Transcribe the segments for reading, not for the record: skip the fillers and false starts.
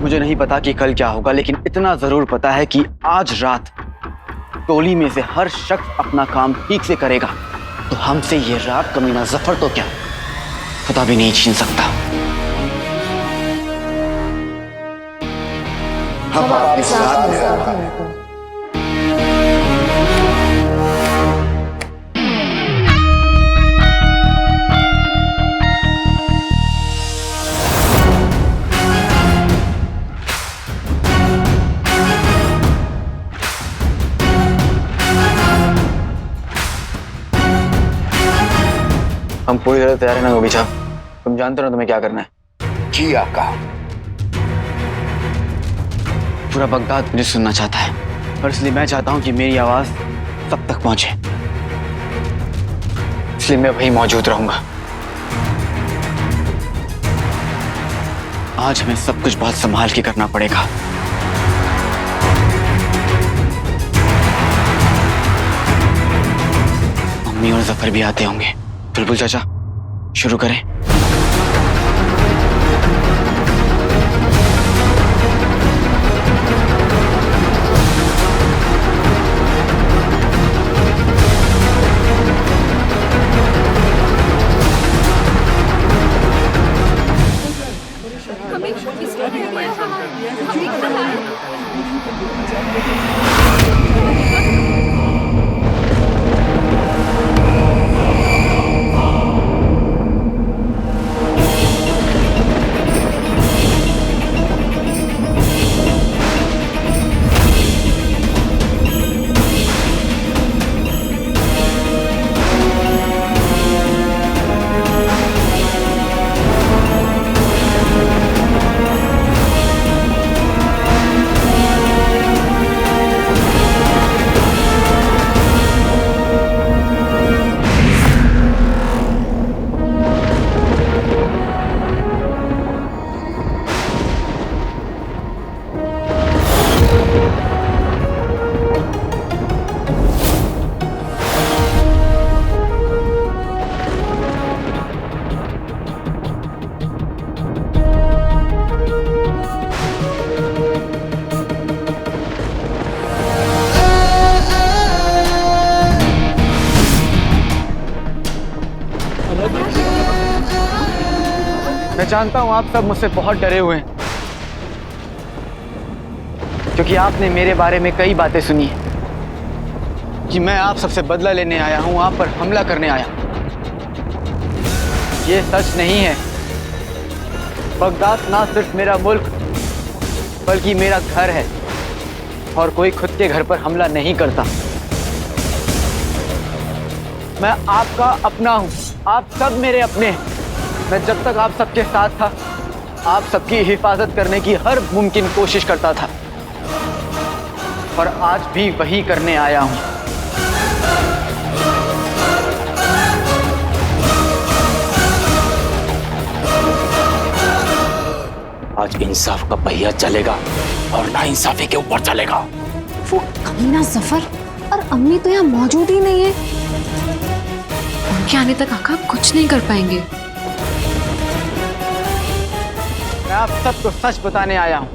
मुझे नहीं पता कि कल क्या होगा, लेकिन इतना जरूर पता है कि आज रात टोली में से हर शख्स अपना काम ठीक से करेगा तो हमसे ये रात कमीना जफर तो क्या खुदा भी नहीं छीन सकता। हम आपके साथ हैं। हम पूरी तरह तैयार हैं ना गोभी साहब? तुम जानते हो ना तुम्हें क्या करना है? जी आका। पूरा बगदाद मुझे सुनना चाहता है और इसलिए मैं चाहता हूं कि मेरी आवाज सब तक पहुंचे, इसलिए मैं वहीं मौजूद रहूंगा। आज हमें सब कुछ बहुत संभाल के करना पड़ेगा। मम्मी और जफर भी आते होंगे। बुलबुल चाचा, शुरू करें। मैं जानता हूं आप सब मुझसे बहुत डरे हुए हैं, क्योंकि आपने मेरे बारे में कई बातें सुनी हैं कि मैं आप सबसे बदला लेने आया हूं, आप पर हमला करने आया। ये सच नहीं है। बगदाद ना सिर्फ मेरा मुल्क बल्कि मेरा घर है और कोई खुद के घर पर हमला नहीं करता। मैं आपका अपना हूं, आप सब मेरे अपने हैं। मैं जब तक आप सबके साथ था, आप सबकी हिफाजत करने की हर मुमकिन कोशिश करता था और आज भी वही करने आया हूं। आज इंसाफ का पहिया चलेगा और नाइंसाफी के ऊपर चलेगा। वो कमीना जफर और अम्मी तो यहाँ मौजूद ही नहीं है। उनके आने तक आका कुछ नहीं कर पाएंगे। मैं आप सबको सच बताने आया हूं,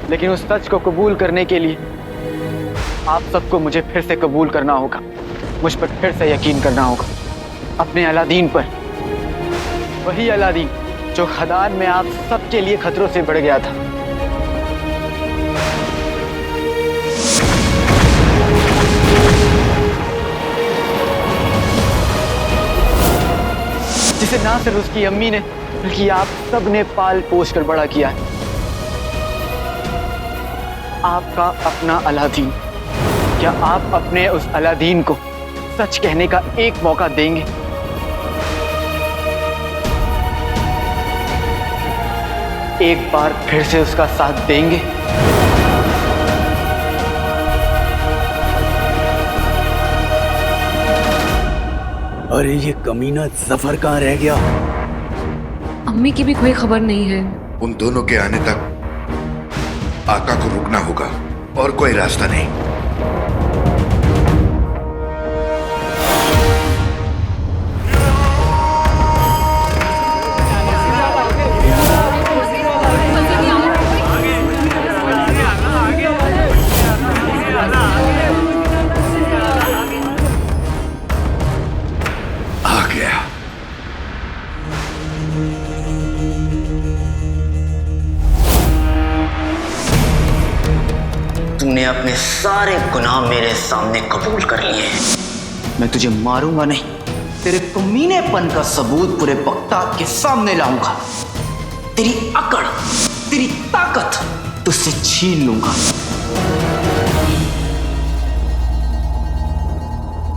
लेकिन उस सच को कबूल करने के लिए आप सबको मुझे फिर से कबूल करना होगा, मुझ पर फिर से यकीन करना होगा, अपने अलादीन पर। वही अलादीन जो खदान में आप सबके लिए खतरों से बढ़ गया था। जिसे ना सिर्फ उसकी अम्मी ने बल्कि आप सब ने पाल पोस कर बड़ा किया है। आपका अपना अलादीन। क्या आप अपने उस अलादीन को सच कहने का एक मौका देंगे? एक बार फिर से उसका साथ देंगे? अरे ये कमीना जफर कहाँ रह गया? अम्मी की भी कोई खबर नहीं है। उन दोनों के आने तक आका को रुकना होगा और कोई रास्ता नहीं। अपने सारे गुनाह मेरे सामने कबूल कर लिए हैं। मैं तुझे मारूंगा नहीं, तेरे कमीनेपन का सबूत पूरे बगदाद के सामने लाऊंगा। तेरी अकड़, तेरी ताकत तुझसे छीन लूंगा।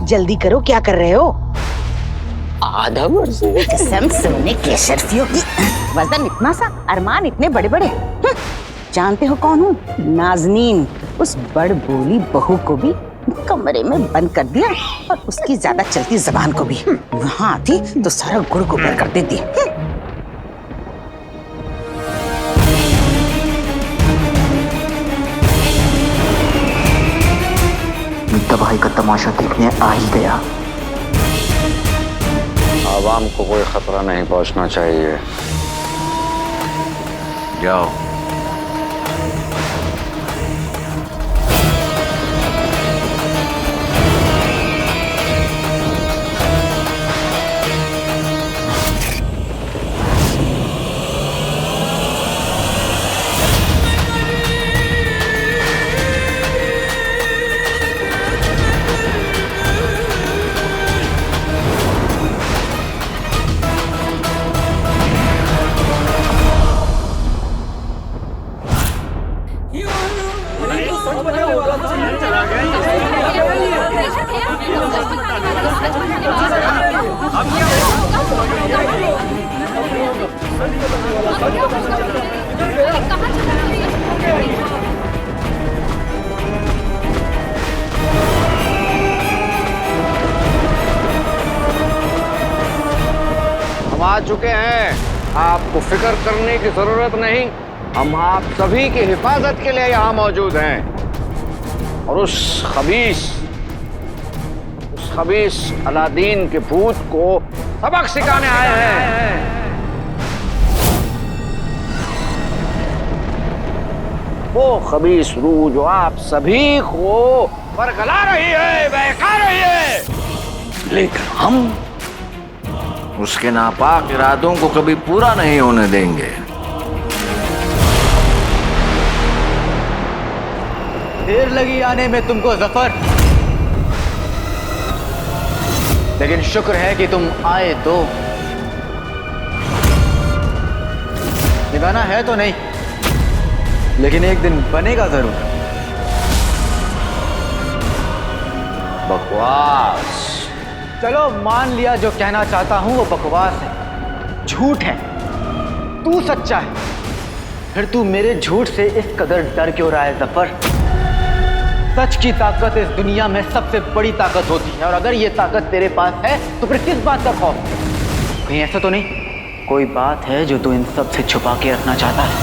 जल्दी करो, क्या कर रहे हो? आधा वर्ष कसम सुनने के शर्फियों की, वजन इतना सा, अरमान इतने बड़े बड़े। जानते हो कौन हूँ? नाजनीन। उस बड़ बोली बहू को भी कमरे में बंद कर दिया और उसकी ज्यादा चलती जबान को भी वहां आती तो सारा गुड़ गोबर कर देती। तबाही का तमाशा देखने आ ही गया। आवाम को कोई खतरा नहीं पहुंचना चाहिए। जाओ। हम आ चुके हैं, आपको फिक्र करने की जरूरत नहीं। हम आप सभी की हिफाजत के लिए यहाँ मौजूद हैं। और उस खबीस अलादीन के भूत को सबक सिखाने आए हैं। वो खबीस रूह जो आप सभी को बरगला रही है, बहका रही है, लेकिन हम उसके नापाक इरादों को कभी पूरा नहीं होने देंगे। देर लगी आने में तुमको जफर, लेकिन शुक्र है कि तुम आए तो। निभाना है तो नहीं, लेकिन एक दिन बनेगा जरूर। बकवास। चलो मान लिया जो कहना चाहता हूं वो बकवास है, झूठ है। तू सच्चा है, फिर तू मेरे झूठ से इस कदर डर क्यों रहा है जफर? सच की ताकत इस दुनिया में सबसे बड़ी ताकत होती है, और अगर ये ताकत तेरे पास है तो फिर किस बात का खौफ? कहीं ऐसा तो नहीं कोई बात है जो तू इन सब से छुपा के रखना चाहता है?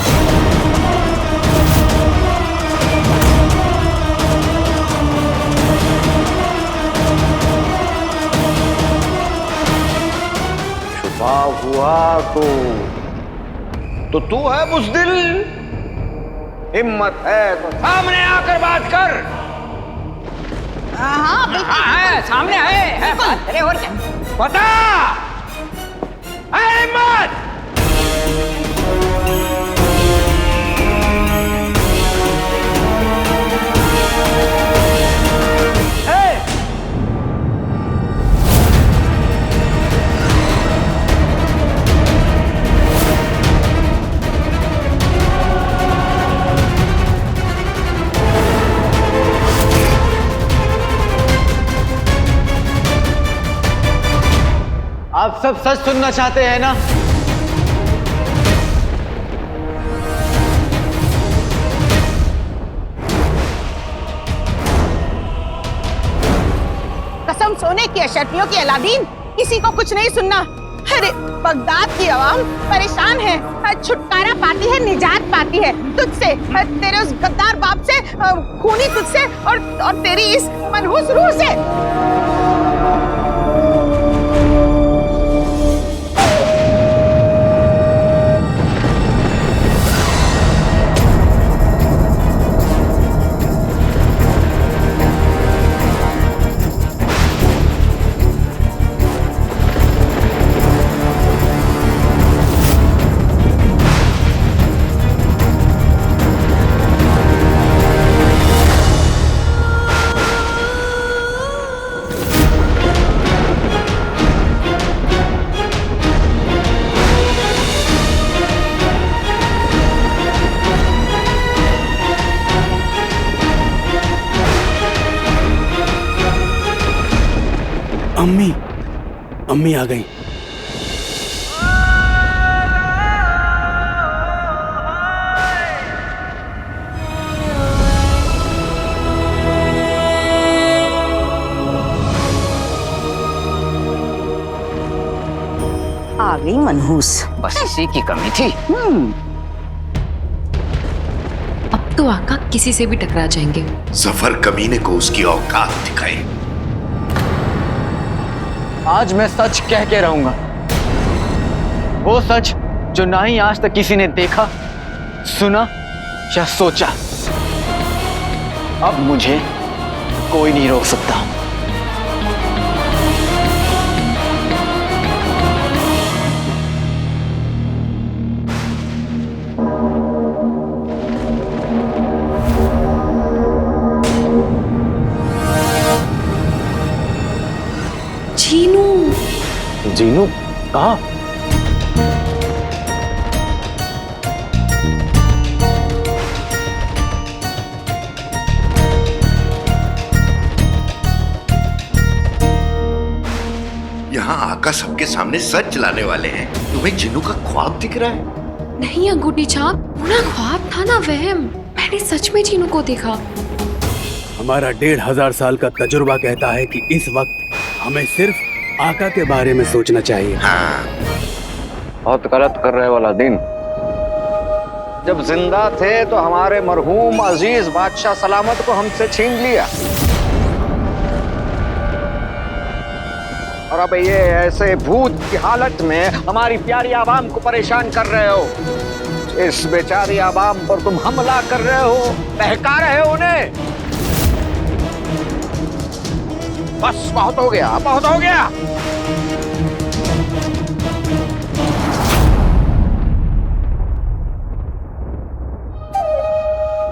छुपा हुआ तो तू है बुज़दिल। हिम्मत है तो सामने आकर बात कर। हाँ बिल्कुल, सामने है। अरे और क्या? बता, है हिम्मत? आप सब सच सुनना चाहते हैं ना? कसम सोने की अशरफियों की अलादीन, किसी को कुछ नहीं सुनना। अरे बगदाद की आवाम परेशान है, छुटकारा पाती है, निजात पाती है तुझसे, तेरे उस गद्दार बाप से, खूनी तुझसे और तेरी इस मनहूस रूह से। अम्मी अम्मी आ गई। आ गई मनहूस। बस इसी की कमी थी। अब तो आका किसी से भी टकरा जाएंगे। जफर कमीने को उसकी औकात दिखाई। आज मैं सच कह के रहूंगा, वो सच जो ना ही आज तक किसी ने देखा, सुना या सोचा। अब मुझे कोई नहीं रोक सकता। जीनू कहाँ? यहाँ आका सबके सामने सच चलाने वाले हैं। तुम्हें जिन्नू का ख्वाब दिख रहा है? नहीं अंगूठी छाप, वो ना ख्वाब था ना वहम। मैंने सच में जीनू को देखा। हमारा 1500 साल का तजुर्बा कहता है कि इस वक्त हमें सिर्फ आका के बारे में सोचना चाहिए। हाँ। बहुत गलत कर रहे वाला दिन। जब जिंदा थे तो हमारे मरहूम अजीज बादशाह सलामत को हमसे छीन लिया, और अब ये ऐसे भूत की हालत में हमारी प्यारी आवाम को परेशान कर रहे हो। इस बेचारी आवाम पर तुम हमला कर रहे हो, बहका रहे हो उन्हें। बस बहुत हो गया, बहुत हो गया।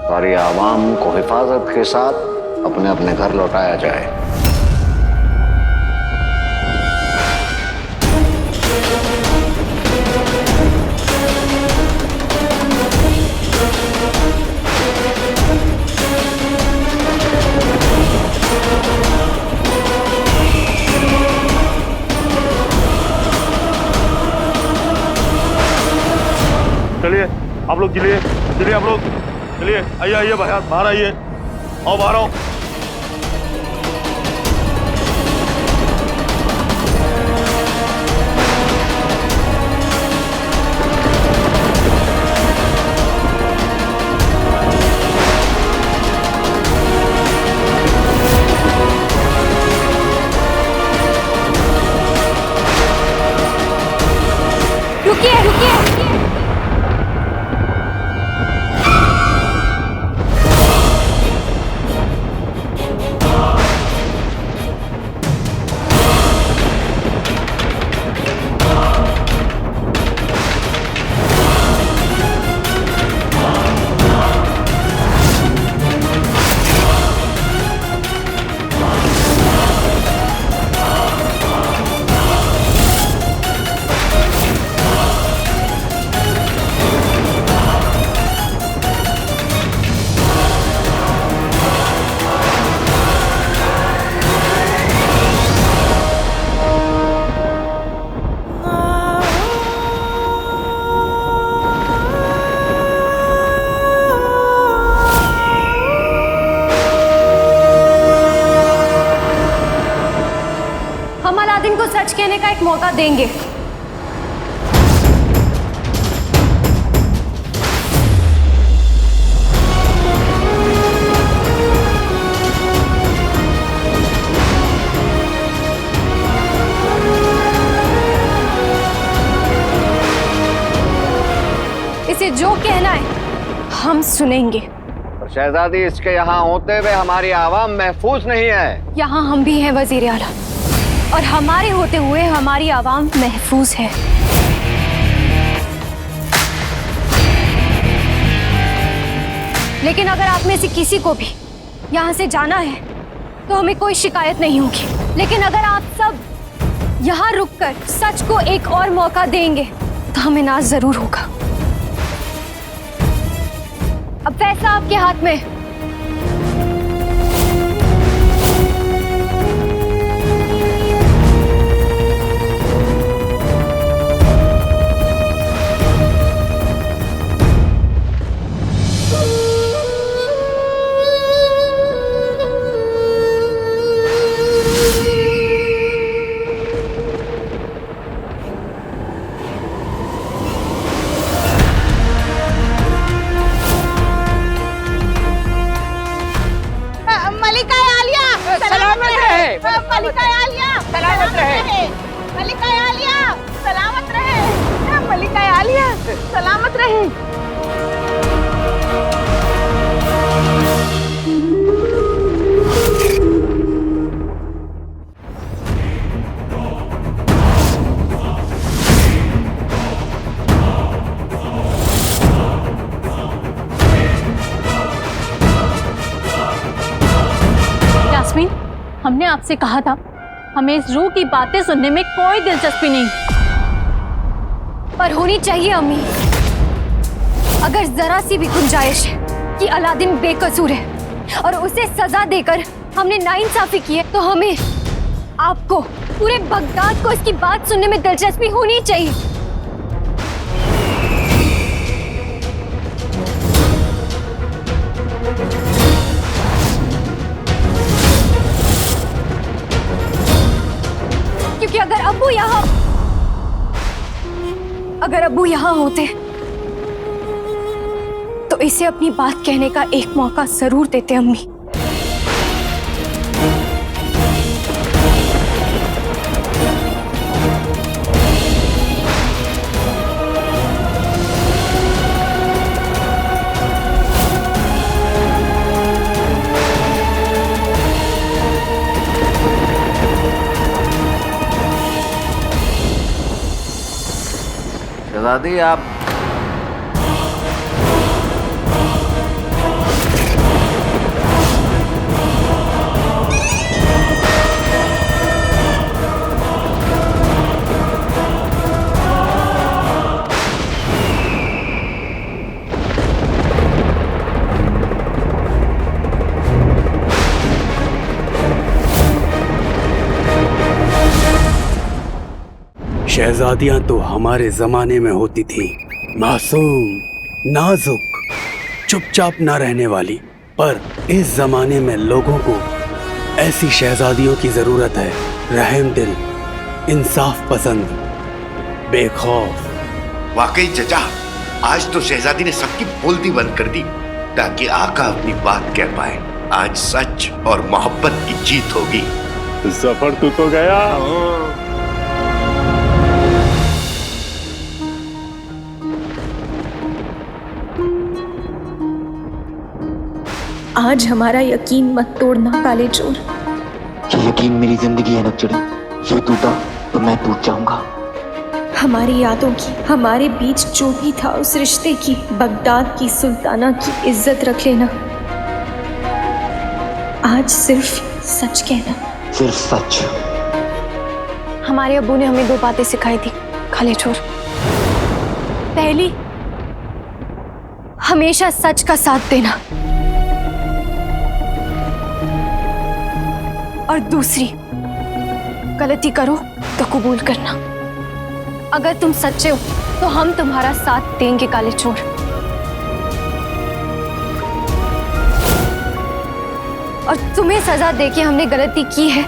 सारी आवाम को हिफाजत के साथ अपने अपने घर लौटाया जाए। चलिए आप लोग, चलिए आप लोग, चलिए आइए बाहर आइए, आओ बाहर आओ। रुकिए रुकिए। हम अलादीन को सच कहने का एक मौका देंगे। इसे जो कहना है हम सुनेंगे। और शहजादी, इसके यहाँ होते हुए हमारी आवाम महफूज नहीं है। यहाँ हम भी हैं वजीर आला, और हमारे होते हुए हमारी आवाम महफूज है। लेकिन अगर आप में से किसी को भी यहाँ से जाना है तो हमें कोई शिकायत नहीं होगी। लेकिन अगर आप सब यहाँ रुककर सच को एक और मौका देंगे तो हमें नाज जरूर होगा। अब फैसला आपके हाथ में। नहीं। यास्मीन, हमने आपसे कहा था हमें इस रूह की बातें सुनने में कोई दिलचस्पी नहीं। पर होनी चाहिए अम्मी। अगर जरा सी भी गुंजाइश है कि अलादीन बेकसूर है और उसे सजा देकर हमने नाइंसाफी की है, तो हमें, आपको, पूरे बगदाद को इसकी बात सुनने में दिलचस्पी होनी चाहिए। क्योंकि अगर अब्बू यहाँ होते तो इसे अपनी बात कहने का एक मौका जरूर देते अम्मी। शहजादी, आप शहजादियां तो हमारे जमाने में होती थी, मासूम, नाजुक, चुपचाप ना रहने वाली। पर इस जमाने में लोगों को ऐसी शहजादियों की जरूरत है, रहम दिल, इंसाफ पसंद, बेखौफ। वाकई चचा, आज तो शहजादी ने सबकी बोलती बंद कर दी ताकि आका अपनी बात कह पाए। आज सच और मोहब्बत की जीत होगी। सफर तू तो गया। आज हमारा यकीन मत तोड़ना काले चोर। ये यकीन मेरी जिंदगी है नकचड़ी, ये टूटा तो मैं टूट जाऊंगा। हमारी यादों की, हमारे बीच जो भी था उस रिश्ते की, बगदाद की सुल्ताना की इज्जत रख लेना। आज सिर्फ सच कहना, सिर्फ सच। हमारे अब्बू ने हमें 2 बातें सिखाई थी काले चोर। पहली, हमेशा सच का साथ देना, और दूसरी, गलती करो तो कबूल करना। अगर तुम सच्चे हो तो हम तुम्हारा साथ देंगे काले चोर। और तुम्हें सजा देके हमने गलती की है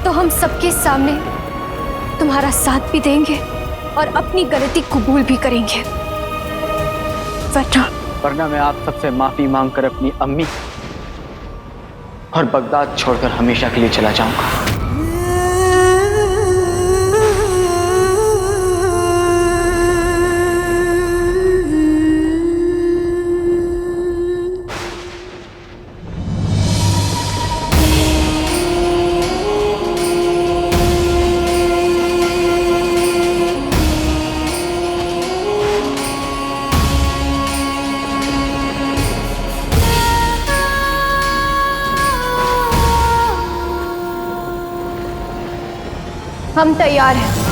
तो हम सबके सामने तुम्हारा साथ भी देंगे और अपनी गलती कबूल भी करेंगे। वरना मैं आप सबसे माफी मांगकर अपनी अम्मी और बगदाद छोड़कर हमेशा के लिए चला जाऊंगा। हम तैयार हैं।